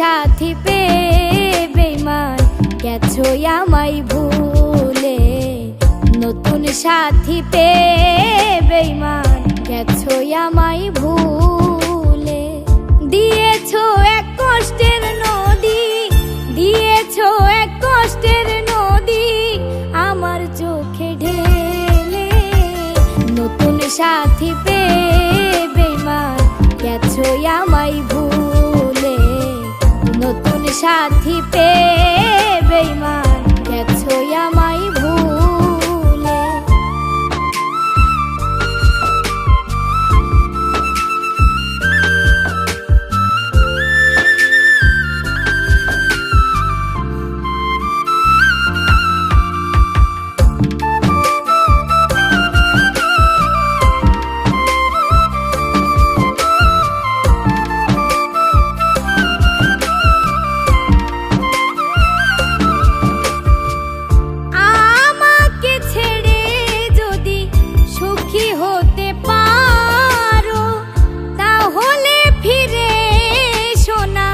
সাথী পেয়ে বেঈমান গেছো আমায় ভুলে। নতুন সাথী পেয়ে বেঈমান গেছো আমায় ভুলে। দিয়েছো এক কষ্টের নদী, দিয়েছো এক কষ্টের নদী আমার চোখে ঢেলে। নতুন সাথী পেয়ে বেঈমান গেছো আমায় ভুলে। নতুন সাথী পেয়ে বেঈমান গেছো আমায় ভুলে। সুখী হতে পারো তাহলে ফিরে এসো না,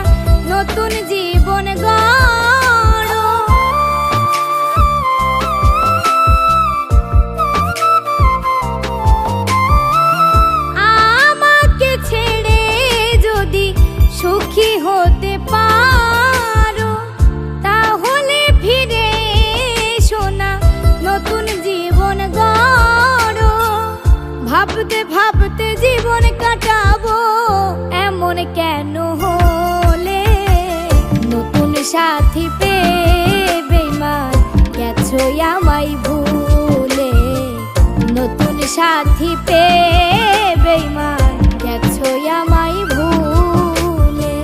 নতুন জীবন গড়ো। ভাবতে ভাবতে জীবন কাটাবো এমন কেন হলে। নতুন সাথী পেয়ে বেঈমান গেছো আমায় ভুলে। নতুন সাথী পেয়ে বেঈমান গেছো আমায় ভুলে।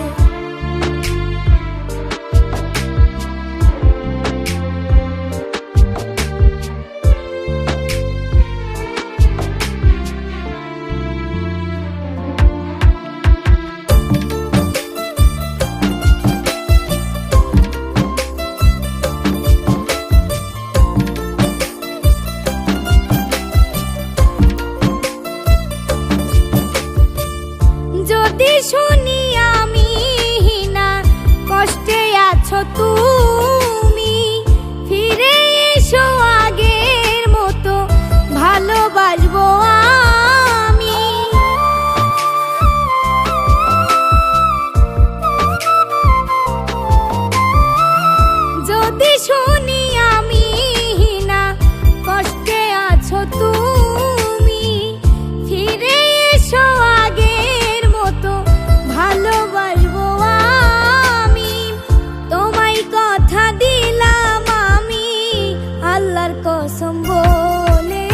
যদি শুনি আমি না কষ্টে আছো তুমি, ফিরে এসো আগের মতো ভালোবাসবো আমি। যদি শুনি আমি না কষ্টে আছো তুমি, ফিরে এসো আগের মতো ভালোবাসবো আমি। তোমায় কথা দিলাম আমি আল্লাহর কসম বলে।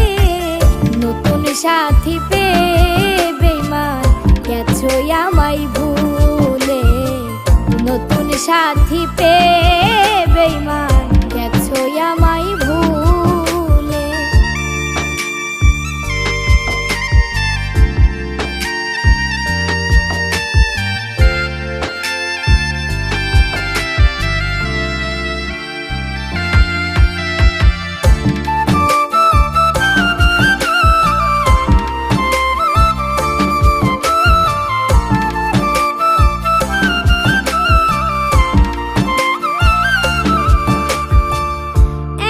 নতুন সাথী পেয়ে বেঈমান গেছো আমায় ভুলে। নতুন সাথী পেয়ে বেঈমান গেছো আমায় ভুলে।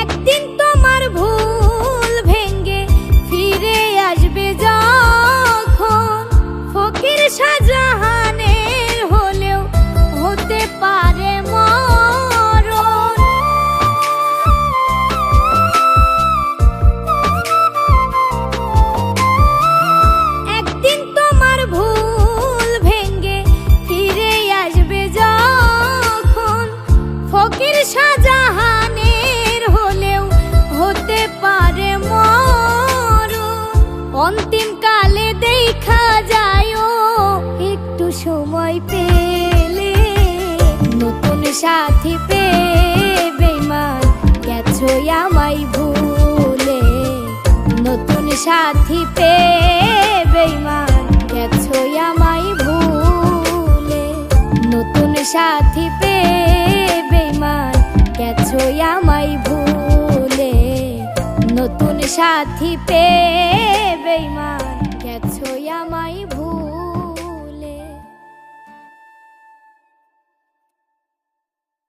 একদিন তোমার ভুল ভেঙ্গে ফিরে আসবে যখন, ফকির শাহজাহানের হলেও হতে পারে মরণ। একদিন তোমার ভুল ভেঙ্গে ফিরে আসবে যখন, ফকির শাহজাহানের হলেও হতে পারে মরণ। অন্তিম কালে দেখা যায় একটু সময় পেলে। নতুন সাথী পেয়ে বেঈমান গেছো আমায় ভুলে। নতুন সাথী পেয়ে বেঈমান গেছো আমায় ভুলে। নতুন সাথী পেয়ে বেঈমান গেছো আমায় ভুলে। নতুন সাথী পেয়ে বেঈমান গেছো আমায়